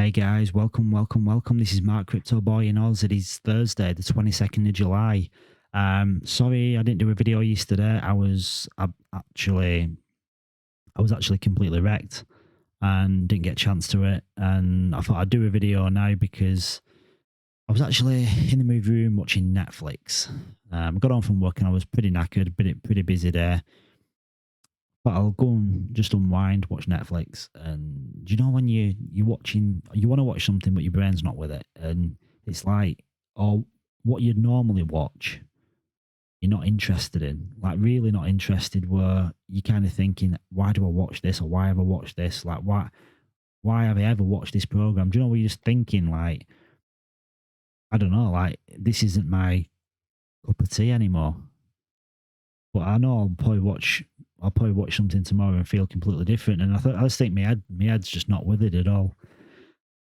Hey guys, welcome. This is Mark Crypto Boy in Oz. It is Thursday, the 22nd of July. Sorry I didn't do a video yesterday. I was actually completely wrecked and didn't get a chance to it. And I thought I'd do a video now because I was actually in the movie room watching Netflix. Got on from work and I was pretty knackered, pretty busy there. But I'll go and just unwind, watch Netflix, and do you know when you watching, you want to watch something, but your brain's not with it, and it's like, or what you'd normally watch, you're not interested in, like really not interested. Where you're kind of thinking, why do I watch this, or why have I watched this? Like, why have I ever watched this program? Do you know where you're just thinking, like, I don't know, like this isn't my cup of tea anymore. But I know I'll probably watch something tomorrow and feel completely different. And I just think my head's just not with it at all.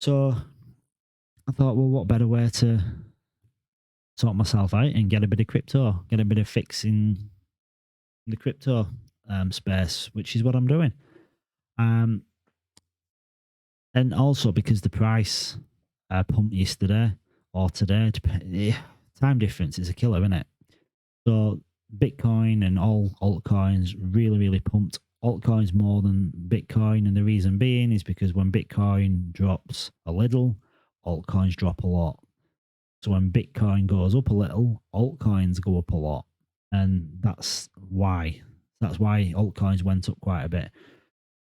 So I thought, well, what better way to sort myself out and get a bit of crypto, get a bit of fix in the crypto space, which is what I'm doing. And also because the price pumped yesterday or today, time difference is a killer, isn't it? So Bitcoin and all altcoins really pumped. Altcoins more than Bitcoin, and the reason being is because when Bitcoin drops a little, altcoins drop a lot. So when Bitcoin goes up a little, altcoins go up a lot, and that's why altcoins went up quite a bit.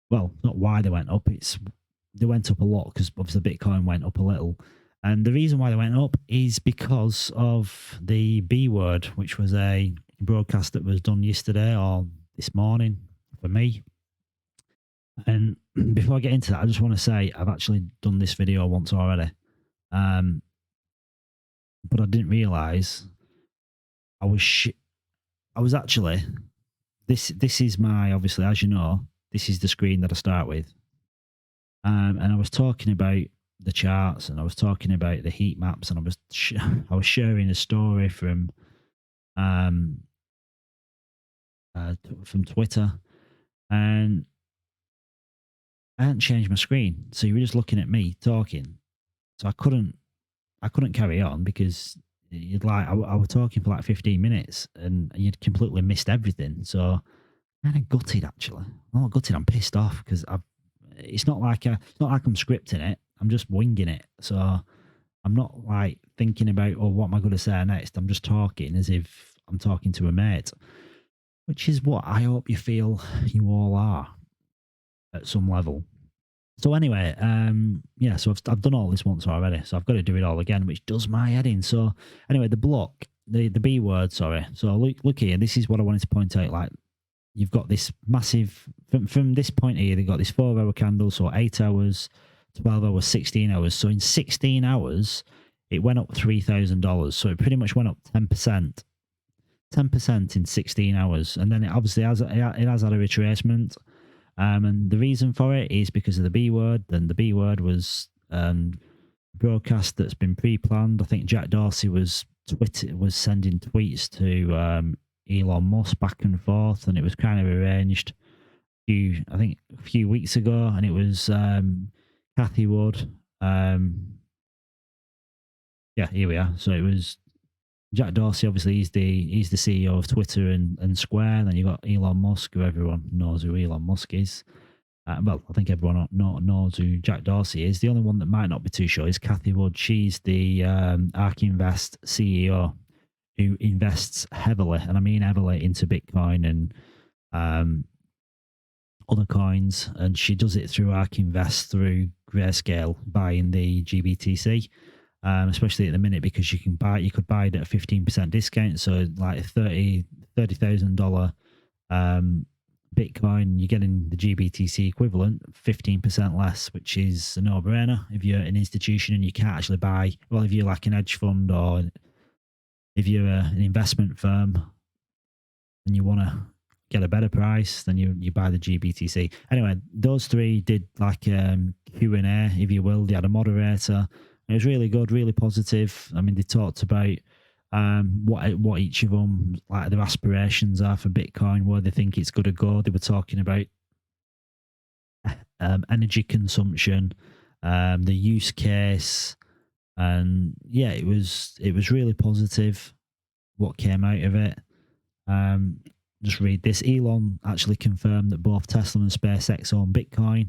Well, not why they went up; they went up a lot because obviously Bitcoin went up a little. And the reason why they went up is because of the B word, which was a broadcast that was done yesterday or this morning for me. And before I get into that, I just want to say I've actually done this video once already. But I didn't realize I was actually, this is my, obviously, as you know, this is the screen that I start with. And I was talking about the charts, and I was talking about the heat maps, and I was sharing a story from Twitter, and I hadn't changed my screen, so you were just looking at me talking, so I couldn't carry on because you'd like I was talking for like 15 minutes, and you'd completely missed everything. So kind of gutted actually. I'm not gutted. I'm pissed off because it's not like I'm scripting it. I'm just winging it. So I'm not like thinking about, oh, what am I going to say next? I'm just talking as if I'm talking to a mate, which is what I hope you feel you all are at some level. So anyway, yeah, so I've done all this once already, so I've got to do it all again, which does my head in. So anyway, the block, the B word, sorry. So look here, this is what I wanted to point out. Like, you've got this massive, from this point here, they've got this 4-hour candle, so 8 hours, 12 hours, 16 hours. So in 16 hours, it went up $3,000. So it pretty much went up 10%. 10% in 16 hours. And then it obviously has had a retracement. And the reason for it is because of the B word. And the B word was broadcast that's been pre-planned. I think Jack Dorsey was sending tweets to Elon Musk back and forth, and it was kind of arranged a few weeks ago, and it was Cathy Wood. Yeah, here we are. So it was Jack Dorsey, obviously he's the CEO of Twitter and Square. Then you got Elon Musk, who everyone knows who Elon Musk is. Well, I think everyone knows who Jack Dorsey is. The only one that might not be too sure is Cathy Wood. She's the ARK Invest CEO, who invests heavily, and I mean heavily, into Bitcoin and other coins. And she does it through ARK Invest, through Grayscale, buying the GBTC. Especially at the minute, because you could buy it at a 15% discount, so like $30,000 Bitcoin, you're getting the GBTC equivalent 15% less, which is a no-brainer if you're an institution and you can't actually buy. Well, if you're like an hedge fund, or if you're an investment firm and you want to get a better price, then you buy the GBTC. Anyway, those three did like Q&A, if you will. They had a moderator. It was really good, really positive. I mean, they talked about what each of them, like, their aspirations are for Bitcoin, where they think it's going to go. They were talking about energy consumption, the use case, and yeah, it was really positive what came out of it. Just read this. Elon actually confirmed that both Tesla and SpaceX own Bitcoin,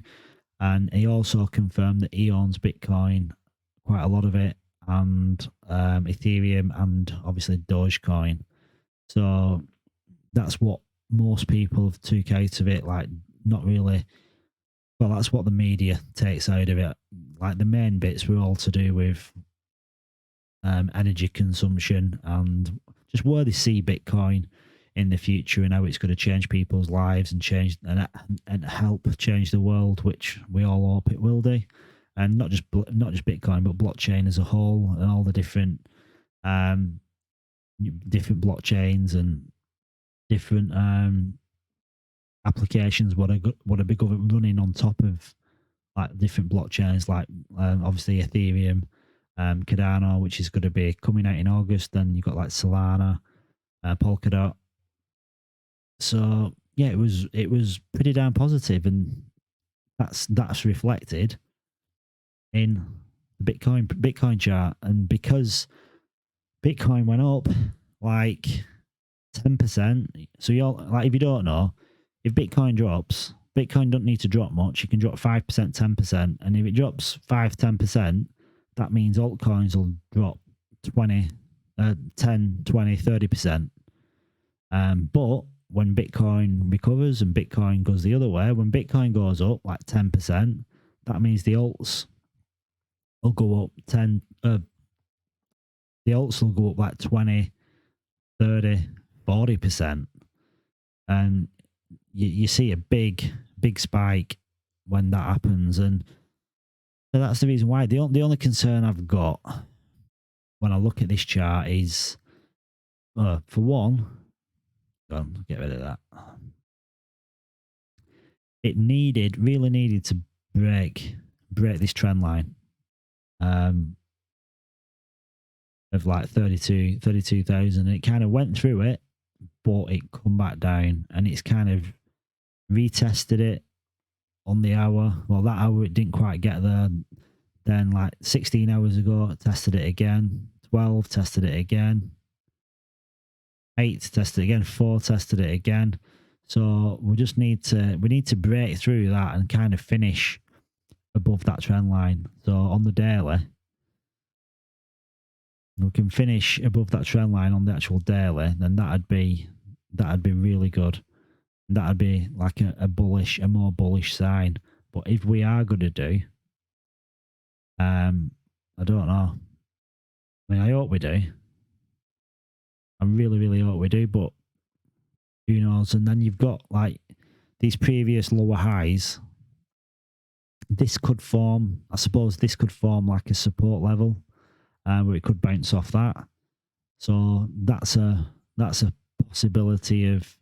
and he also confirmed that he owns Bitcoin, quite a lot of it, and Ethereum, and obviously Dogecoin. So that's what most people have took out of it. Like, not really. Well, that's what the media takes out of it. Like, the main bits were all to do with energy consumption and just where they see Bitcoin in the future and how it's going to change people's lives and change and help change the world, which we all hope it will do. And not just Bitcoin, but blockchain as a whole, and all the different blockchains and different applications what are big running on top of like different blockchains, like obviously Ethereum, Cardano, which is going to be coming out in August. Then you've got like Solana, Polkadot. So yeah, it was pretty damn positive, and that's reflected in the Bitcoin chart. And because Bitcoin went up like 10%, so you're like, if you don't know, if Bitcoin drops, Bitcoin don't need to drop much. You can drop 5%, 10%, and if it drops 5-10%, that means altcoins will drop 10, 20, 30%. But when Bitcoin recovers and Bitcoin goes the other way, when Bitcoin goes up like 10%, that means the alts will go up 10. The alts will go up like 20, 30, 40%. And you see a big spike when that happens. And so that's the reason why. The only concern I've got when I look at this chart is, for one, get rid of that. It really needed to break this trend line of like 32,000. It kind of went through it, but it come back down, and it's kind of retested it on the hour. Well, that hour it didn't quite get there. Then like 16 hours ago, it tested it again. 12 tested it again. 8 tested it again. 4 tested it again. So we need to break through that and kind of finish above that trend line. So on the daily, we can finish above that trend line on the actual daily, then that'd be really good. That'd be like a more bullish sign. But if we are going to do, I don't know. I mean, I hope we do. I really, really hope we do, but who knows? And then you've got like these previous lower highs. This could form, I suppose, like a support level, where it could bounce off that. So that's a possibility of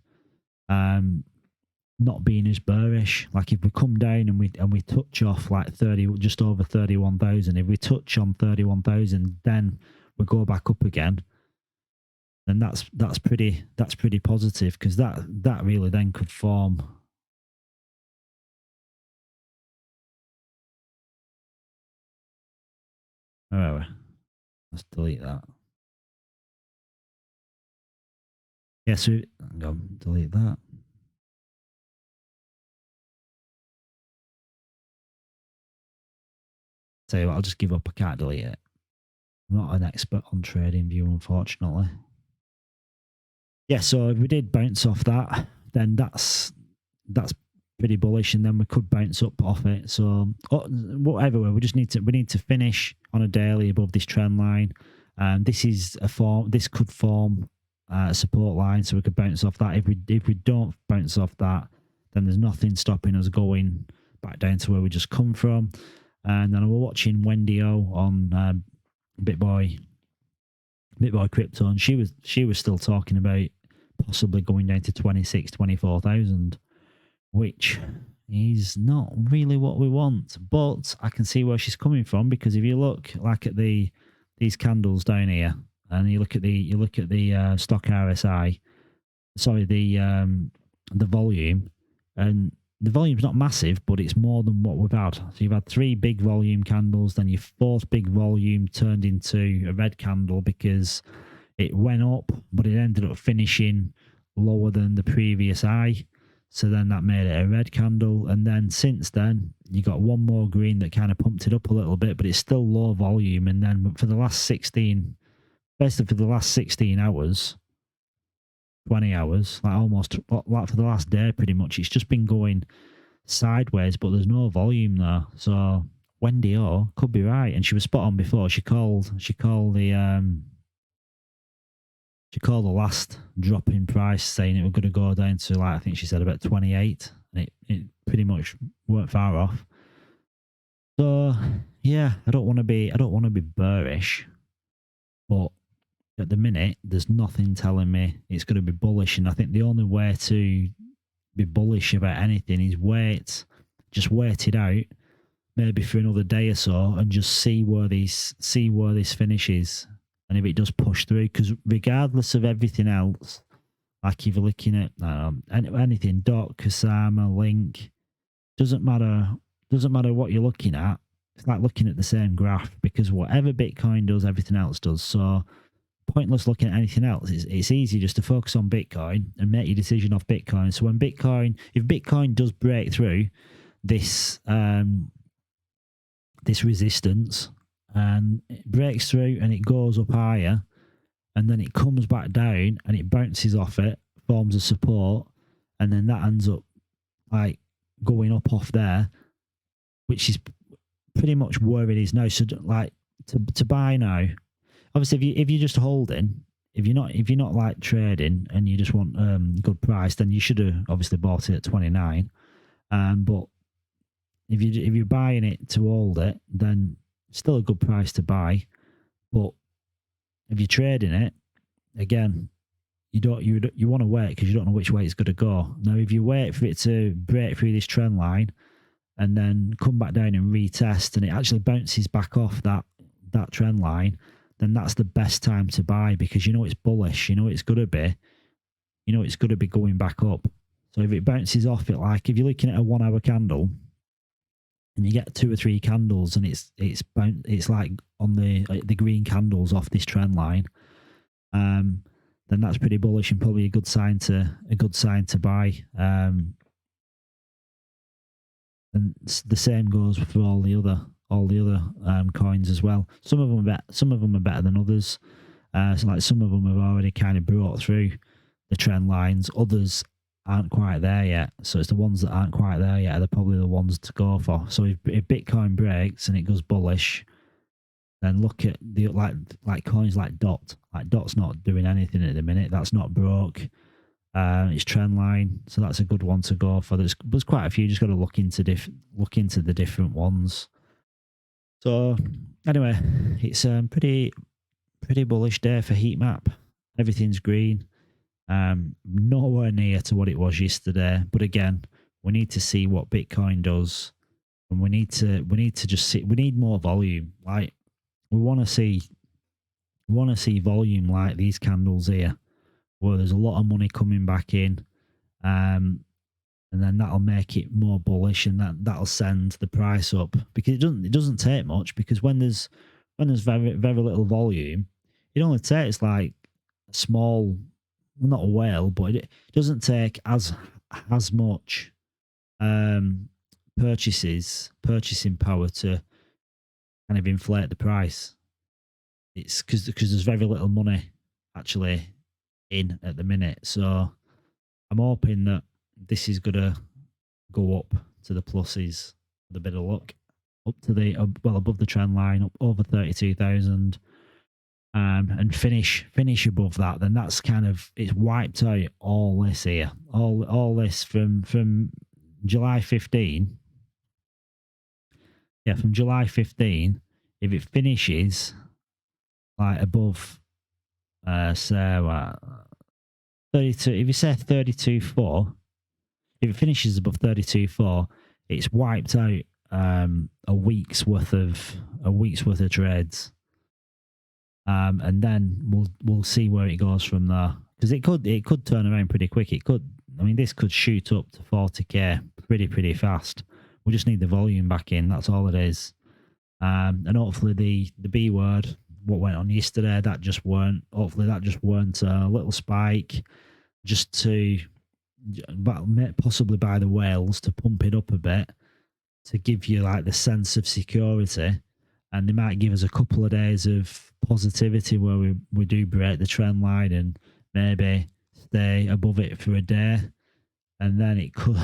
not being as bearish. Like if we come down and we touch off like just over 31,000, if we touch on 31,000, then we go back up again. Then that's pretty positive, because that really then could form. Oh, let's delete that. Yeah, so go delete that. Tell you what, I'll just give up. I can't delete it. I'm not an expert on trading view, unfortunately. Yeah, so if we did bounce off that, then that's pretty bullish, and then we could bounce up off it. So whatever way, we need to finish on a daily above this trend line. This could form a support line, so we could bounce off that. If we don't bounce off that, then there's nothing stopping us going back down to where we just come from. And then we're watching Wendy O on BitBoy Crypto, and she was still talking about possibly going down to 24,000, which is not really what we want. But I can see where she's coming from, because if you look like at these candles down here, and you look at the stock RSI, sorry, the volume, and the volume's not massive, but it's more than what we've had. So you've had 3 big volume candles, then your 4th big volume turned into a red candle because it went up, but it ended up finishing lower than the previous high. So then that made it a red candle. And then since then, you got one more green that kind of pumped it up a little bit, but it's still low volume. And then for the last 16, basically for the last 16 hours, 20 hours, like almost like for the last day, pretty much, it's just been going sideways, but there's no volume there. So Wendy O could be right, and she was spot on before. She called the last drop in price, saying it was going to go down to, like, I think she said about 28, and it pretty much weren't far off. So yeah, I don't want to be bearish, but at the minute, there's nothing telling me it's going to be bullish. And I think the only way to be bullish about anything is just wait it out, maybe for another day or so, and just see where this finishes. And if it does push through, because regardless of everything else, like if you're looking at anything, Dot, Kasama, Link, doesn't matter what you're looking at. It's like looking at the same graph, because whatever Bitcoin does, everything else does. So pointless looking at anything else. It's easy just to focus on Bitcoin and make your decision off Bitcoin. So if Bitcoin does break through this this resistance, and it breaks through and it goes up higher, and then it comes back down and it bounces off it, forms a support, and then that ends up like going up off there, which is pretty much where it is now. So like to buy now, obviously if you're just holding, if you're not like trading and you just want good price, then you should have obviously bought it at 29. But if you're buying it to hold it, then still a good price to buy. But if you're trading it, again, you want to wait, because you don't know which way it's going to go. Now, if you wait for it to break through this trend line and then come back down and retest, and it actually bounces back off that trend line, then that's the best time to buy, because you know it's bullish. You know it's going to be going back up. So if it bounces off it, like if you're looking at a 1 hour candle and you get 2 or 3 candles and it's like on the green candles off this trend line, then that's pretty bullish and probably a good sign to buy. And the same goes for all the other coins as well. Some of them are better than others. So like some of them have already kind of brought through the trend lines. Others aren't quite there yet. So it's the ones that aren't quite there yet are probably the ones to go for. So if Bitcoin breaks and it goes bullish, then look at the like coins like Dot. Like Dot's not doing anything at the minute. That's not broke. It's trend line, so that's a good one to go for. There's quite a few. You just got to look into the different ones. So anyway, it's pretty bullish day for heat map. Everything's green. Nowhere near to what it was yesterday, but again, we need to see what Bitcoin does, and we need to just see. We need more volume. Like we want to see volume like these candles here, where there's a lot of money coming back in, and then that'll make it more bullish, and that'll send the price up, because it doesn't take much, because when there's very little volume, it only takes like a small, not a whale, but it doesn't take as much purchasing power to kind of inflate the price. It's because there's very little money actually in at the minute. So I'm hoping that this is gonna go up to the pluses with a bit of luck, up to the above the trend line, up over 32,000. And finish above that, then that's kind of, it's wiped out all this here, all this from July 15. Yeah, from July 15, if it finishes like above, say 32, if you say 32.4, if it finishes above 32.4, it's wiped out a week's worth of trades. And then we'll see where it goes from there, because it could turn around pretty quick. It could, I mean, this could shoot up to 40k pretty fast. We just need the volume back in. That's all it is. And hopefully the B word, what went on yesterday, that just weren't. Hopefully that just weren't a little spike, just to, possibly by the whales to pump it up a bit, to give you like the sense of security. And they might give us a couple of days of positivity where we do break the trend line and maybe stay above it for a day. And then it could,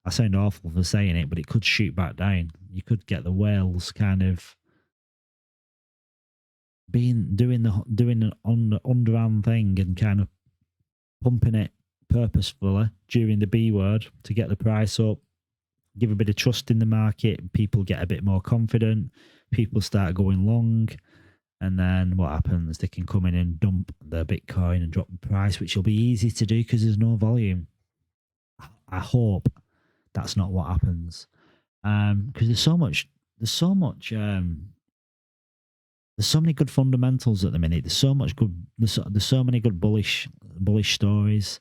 I sound awful for saying it, but it could shoot back down. You could get the whales kind of doing an underhand thing and kind of pumping it purposefully during the B word to get the price up, give a bit of trust in the market, people get a bit more confident, people start going long, and then what happens? They can come in and dump their Bitcoin and drop the price, which will be easy to do because there's no volume. I hope that's not what happens, because there's so many good fundamentals at the minute. There's so many good bullish stories.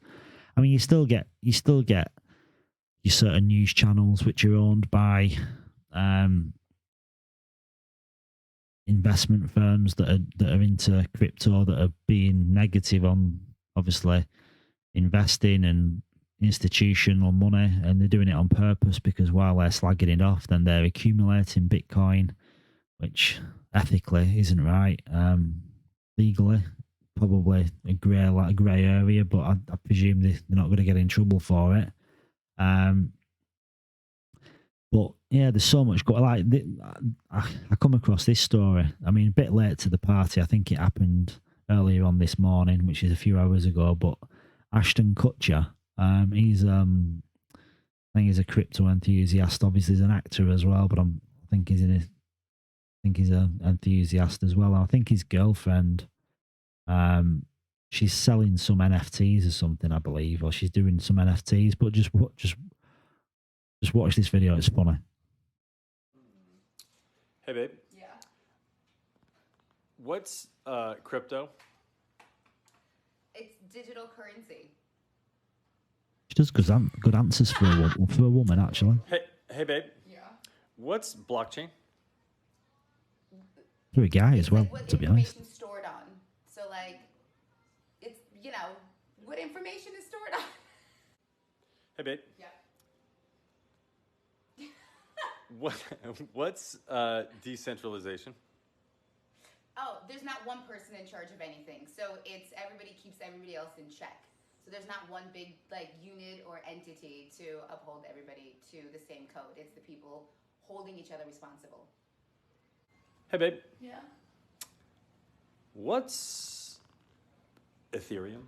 I mean, you still get your certain news channels which are owned by investment firms that are into crypto, that are being negative on obviously investing and institutional money, and they're doing it on purpose because while they're slagging it off, then they're accumulating Bitcoin, which ethically isn't right. Legally, probably a grey area, but I presume they're not going to get in trouble for it. But yeah, there's so much. Like I come across this story. I mean, a bit late to the party. I think it happened earlier on this morning, which is a few hours ago. But Ashton Kutcher, he's I think he's a crypto enthusiast. Obviously, he's an actor as well. But I think he's an enthusiast as well. I think his girlfriend, she's selling some NFTs or something, I believe, or she's doing some NFTs. But just watch this video. It's funny. Hey, babe. Yeah. What's crypto? It's digital currency. She does good answers for a woman, actually. Hey, babe. Yeah. What's blockchain? For a guy as well, Like what to be honest. information stored on. So like, it's, what information is stored on. Hey, babe. Yeah. What's decentralization? Oh, there's not one person in charge of anything. So it's everybody keeps everybody else in check. So there's not one big unit or entity to uphold everybody to the same code. It's the people holding each other responsible. Hey, babe. Yeah. What's Ethereum?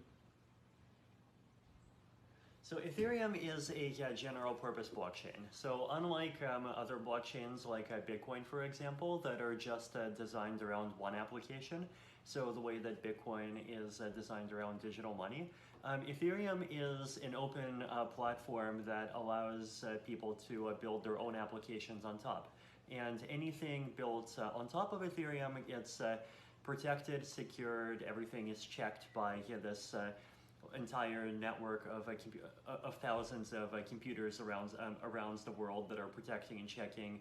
So Ethereum is a general purpose blockchain. So unlike other blockchains like Bitcoin, for example, that are just designed around one application, so the way that Bitcoin is designed around digital money, Ethereum is an open platform that allows people to build their own applications on top. And anything built on top of Ethereum, it's protected, secured, everything is checked by this entire network of thousands of computers around the world that are protecting and checking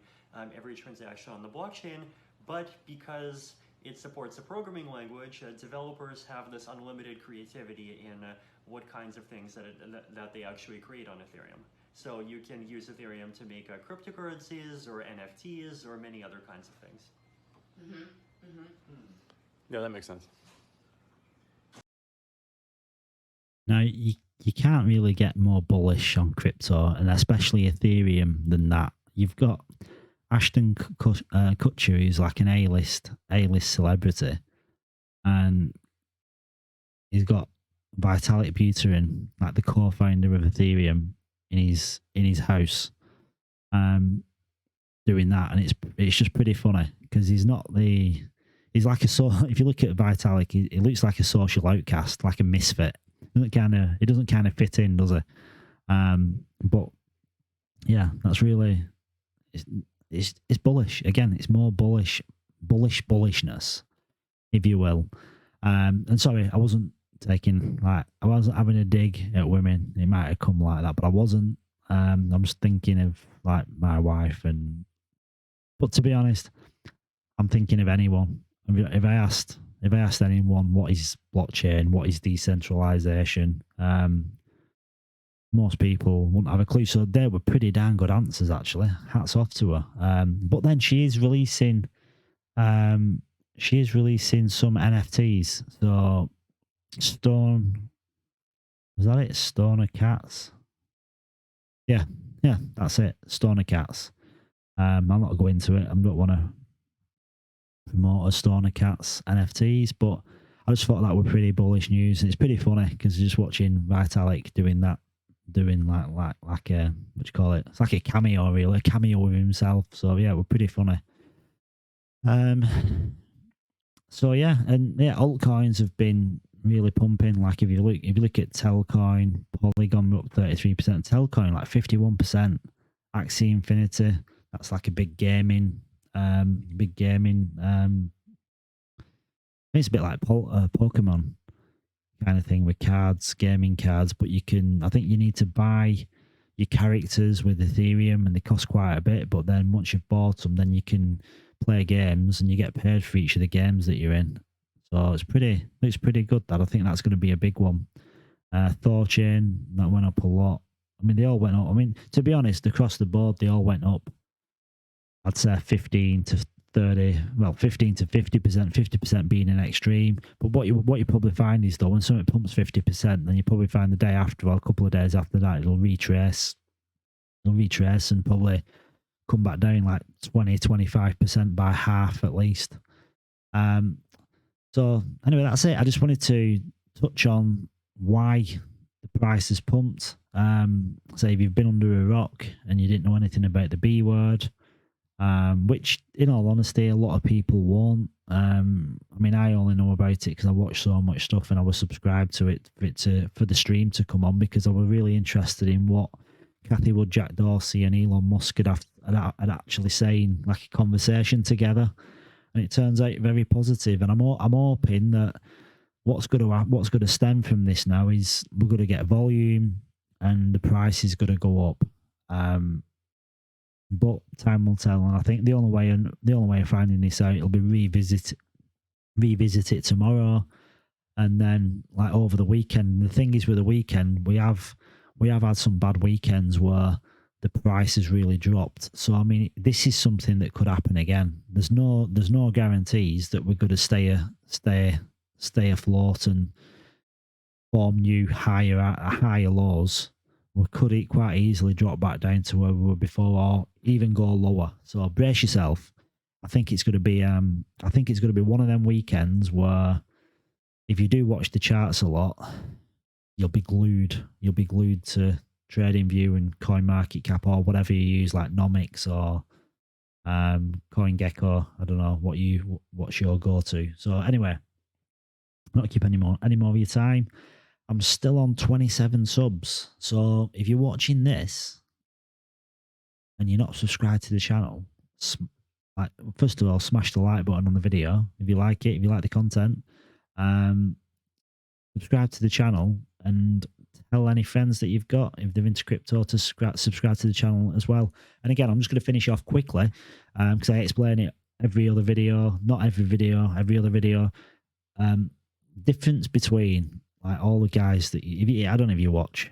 every transaction on the blockchain. But because it supports a programming language, developers have this unlimited creativity in what kinds of things that they actually create on Ethereum. So you can use Ethereum to make cryptocurrencies or NFTs or many other kinds of things. Mm-hmm. Mm-hmm. Yeah, that makes sense. Now, you can't really get more bullish on crypto, and especially Ethereum, than that. You've got Ashton Kutcher, who's like an A-list celebrity, and he's got Vitalik Buterin, like the co-founder of Ethereum, in his house, doing that, and it's just pretty funny because he's like if you look at Vitalik, he looks like a social outcast, like a misfit. It doesn't kind of fit in, does it? But yeah, that's really it's bullish. Again, it's more bullishness, if you will. And sorry, I wasn't taking, like, I wasn't having a dig at women. It might have come like that, but I wasn't. I'm just thinking of like my wife, but to be honest, I'm thinking of anyone. If I asked anyone what is blockchain, what is decentralization, most people wouldn't have a clue. So they were pretty damn good answers, actually. Hats off to her. But then she is releasing some NFTs. So was that it? Stoner Cats. Yeah, that's it. Stoner Cats. I'm not going to go into it. I don't want to promote a Stoner Cats NFTs, but I just thought that were pretty bullish news. And it's pretty funny because just watching Vitalik doing like a, what do you call it? It's like a cameo, really, a cameo of himself. So yeah, we're pretty funny. So yeah, and yeah, altcoins have been really pumping. Like if you look at Telcoin, Polygon up 33%, Telcoin like 51%, Axie Infinity, that's like a big gaming. It's a bit like Pokemon kind of thing with cards, gaming cards, but I think you need to buy your characters with Ethereum and they cost quite a bit, but then once you've bought them, then you can play games and you get paid for each of the games that you're in. So looks pretty good. That I think that's going to be a big one. Thorchain, that went up a lot. I mean, they all went up. I mean, to be honest, across the board, they all went up. I'd say 15 to 50%, 50% being an extreme. But what you probably find is, though, when something pumps 50%, then you probably find the day after or a couple of days after that, it'll retrace and probably come back down like 20-25% by half at least. So anyway, that's it. I just wanted to touch on why the price has pumped. Say if you've been under a rock and you didn't know anything about the B word, which in all honesty, a lot of people won't. I mean, I only know about it because I watch so much stuff and I was subscribed to it for the stream to come on because I was really interested in what Cathy Wood, Jack Dorsey and Elon Musk had actually saying, like a conversation together. And it turns out very positive. And I'm hoping that what's going to stem from this now is we're going to get volume and the price is going to go up. But time will tell. And I think the only way of finding this out, it'll be revisit it tomorrow, and then like over the weekend. The thing is with the weekend, we have had some bad weekends where the price has really dropped. So I mean, this is something that could happen again. There's no guarantees that we're going to stay afloat and form new higher lows. We could quite easily drop back down to where we were before, or even go lower. So brace yourself. I think it's going to be one of them weekends where if you do watch the charts a lot, you'll be glued to TradingView and CoinMarketCap or whatever you use, like Nomics or CoinGecko. I don't know what's your go-to. So anyway, not to keep any more of your time. I'm still on 27 subs. So if you're watching this and you're not subscribed to the channel, first of all, smash the like button on the video if you like it, if you like the content. Subscribe to the channel and tell any friends that you've got, if they're into crypto, to subscribe to the channel as well. And again, I'm just going to finish off quickly because I explain it every other video. Difference between like all the guys that I don't know if you watch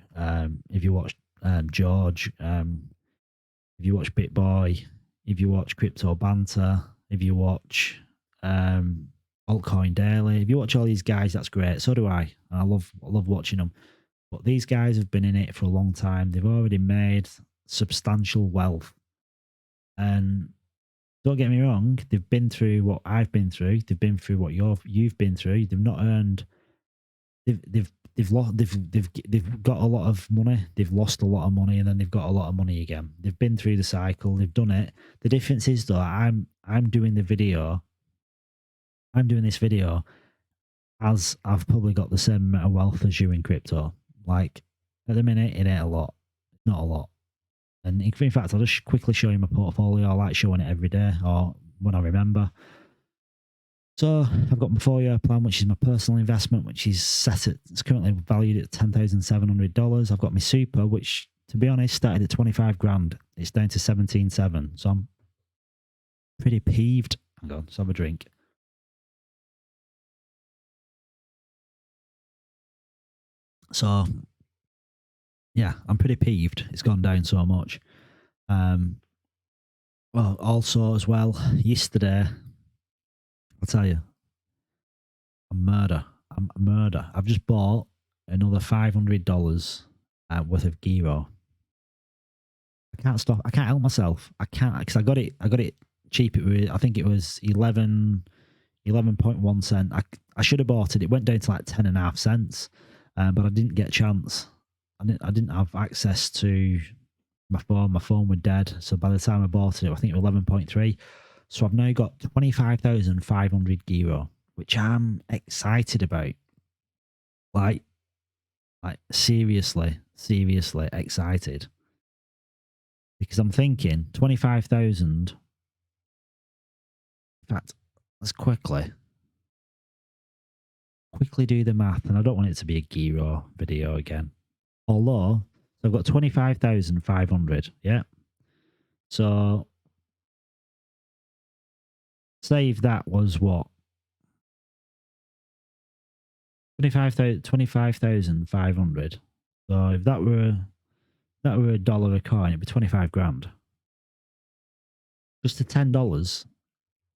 George, if you watch BitBoy, if you watch Crypto Banter, if you watch Altcoin Daily, if you watch all these guys, that's great. So do I. I love watching them. But these guys have been in it for a long time. They've already made substantial wealth. And don't get me wrong, they've been through what I've been through. They've been through what you've been through. They've not earned. They've got a lot of money. They've lost a lot of money, and then they've got a lot of money again. They've been through the cycle. They've done it. The difference is though, I'm doing the video. I'm doing this video as I've probably got the same amount of wealth as you in crypto. Like at the minute, it ain't a lot, not a lot. And in fact, I'll just quickly show you my portfolio. I like showing it every day or when I remember. So I've got my 4-year plan, which is my personal investment, which is set at, it's currently valued at $10,700. I've got my super, which to be honest started at 25 grand. It's down to 17.7. So I'm pretty peeved. Hang on, let's have a drink. So yeah, I'm pretty peeved. It's gone down so much. Well, also as well, yesterday, I'll tell you, I'm a murder. I've just bought another $500 worth of gyro. I can't stop. I can't help myself. I can't, because I got it cheap. I think it was 11.1 cent. I should have bought it. It went down to like 10.5 cents, but I didn't get a chance. I didn't have access to my phone. My phone was dead. So by the time I bought it, I think it was 11.3. So I've now got 25,500 gyro, which I'm excited about. Like seriously excited. Because I'm thinking 25,000. In fact, let's quickly do the math. And I don't want it to be a gyro video again. Although, so I've got 25,500. Yeah. So, say if that was what? 25,500. So if that were $1 a coin, it'd be 25 grand. Just to $10,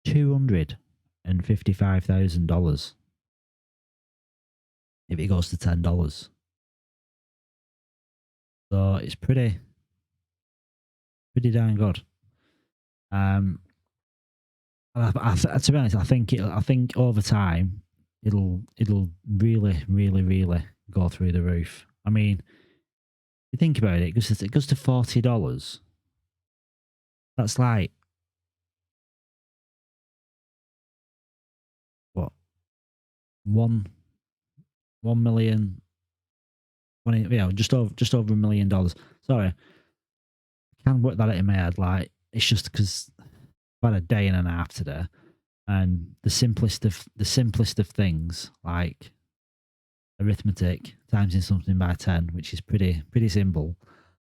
$255,000. If it goes to $10. So it's pretty darn good. To be honest, I think over time it'll really go through the roof. I mean, you think about it, because it goes to $40. That's like what? 1 million. Just over $1 million. Sorry, I can't work that out in my head. Like, it's just because I've had a day and a half today, and the simplest of things, like arithmetic, timesing something by 10, which is pretty simple,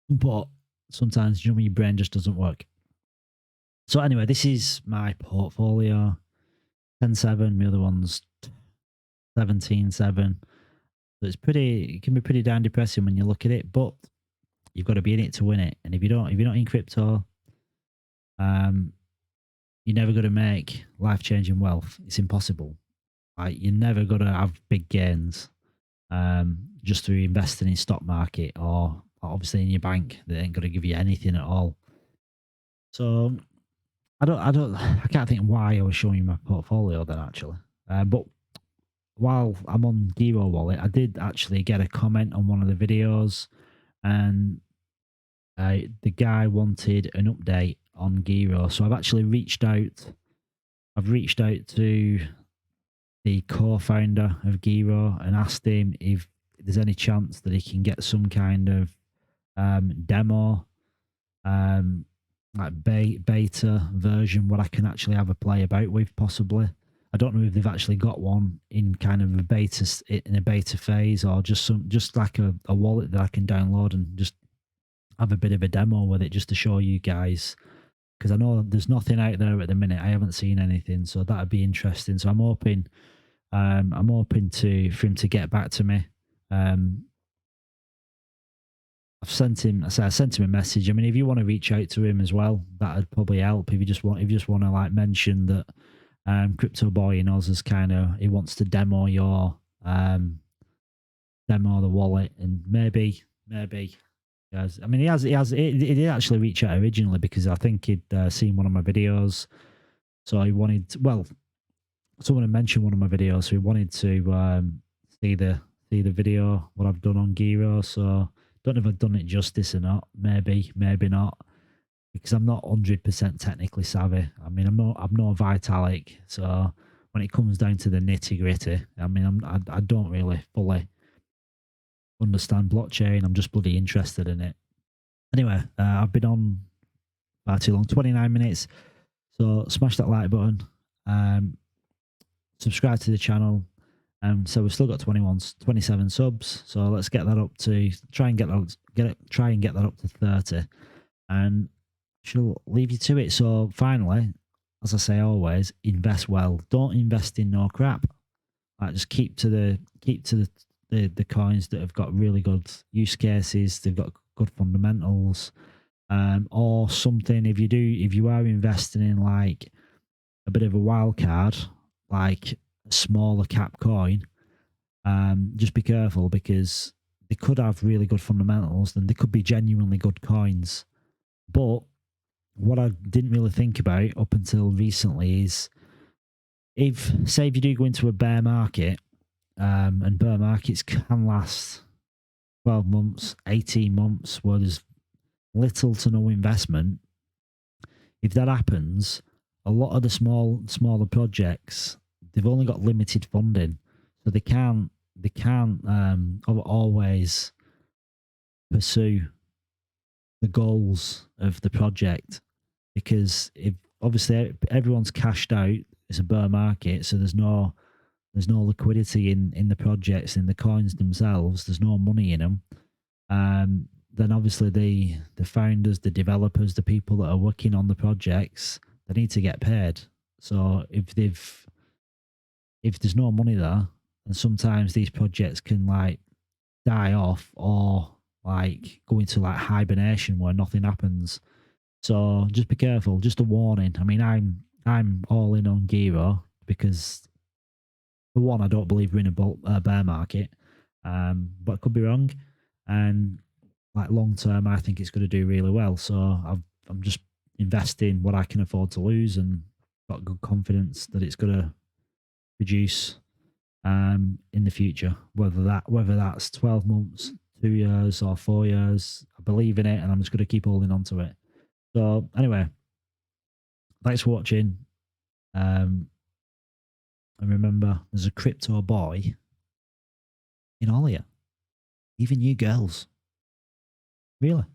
but sometimes when your brain just doesn't work. So anyway, this is my portfolio. 10.7, the other one's 17.7. So it can be pretty damn depressing when you look at it, but you've got to be in it to win it. And if you're not in crypto, you're never going to make life-changing wealth. It's impossible. Like, you're never going to have big gains just through investing in stock market, or obviously in your bank. They ain't going to give you anything at all. So I can't think why I was showing you my portfolio then, actually. But while I'm on Giro Wallet, I did actually get a comment on one of the videos, and the guy wanted an update on Giro. So I've actually reached out. I've reached out to the co-founder of Giro and asked him if there's any chance that he can get some kind of demo, like beta version, what I can actually have a play about with, possibly. I don't know if they've actually got one in kind of a beta phase, or just like a wallet that I can download and just have a bit of a demo with it, just to show you guys, because I know there's nothing out there at the minute. I haven't seen anything, so that'd be interesting. So I'm hoping for him to get back to me. I sent him a message. I mean, if you want to reach out to him as well, that'd probably help. If you just want to like mention that Crypto Boy in Oz is he wants to demo your demo the wallet, and maybe guys. I mean, he did actually reach out originally, because I think he'd seen one of my videos, so he wanted, well, someone had mentioned one of my videos, so he wanted to see the video, what I've done on Giro. So don't know if I've done it justice or not. Maybe not, because I'm not 100% technically savvy. I mean, I'm not Vitalik, so when it comes down to the nitty gritty, I mean, I don't really fully understand blockchain. I'm just bloody interested in it. Anyway, I've been on far too long, 29 minutes. So smash that like button. subscribe to the channel. So we've still got 27 subs. So let's get that up to try and get that up to 30, and she'll leave you to it. So finally, as I say always, invest well. Don't invest in no crap. Like, just keep to the coins that have got really good use cases. They've got good fundamentals, or something. If you are investing in like a bit of a wild card, like a smaller cap coin, just be careful, because they could have really good fundamentals and they could be genuinely good coins. But what I didn't really think about up until recently is, if you do go into a bear market, and bear markets can last 12 months, 18 months, where there's little to no investment. If that happens, a lot of the smaller projects, they've only got limited funding, so they can't always pursue the goals of the project, because if obviously everyone's cashed out, it's a bear market, so there's no liquidity in the projects, in the coins themselves. There's no money in them. Then obviously the founders, the developers, the people that are working on the projects, they need to get paid. So if there's no money there, and sometimes these projects can like die off, or like go into like hibernation where nothing happens. So just be careful. Just a warning. I mean, I'm all in on Giro, because for one, I don't believe we're in a bear market, but I could be wrong. And like long term, I think it's going to do really well. So I'm just investing what I can afford to lose, and got good confidence that it's going to produce in the future. Whether that's 12 months, 2 years, or 4 years, I believe in it, and I'm just going to keep holding on to it. So anyway, thanks for watching. And remember, there's a crypto boy in all of you, even you girls. Really.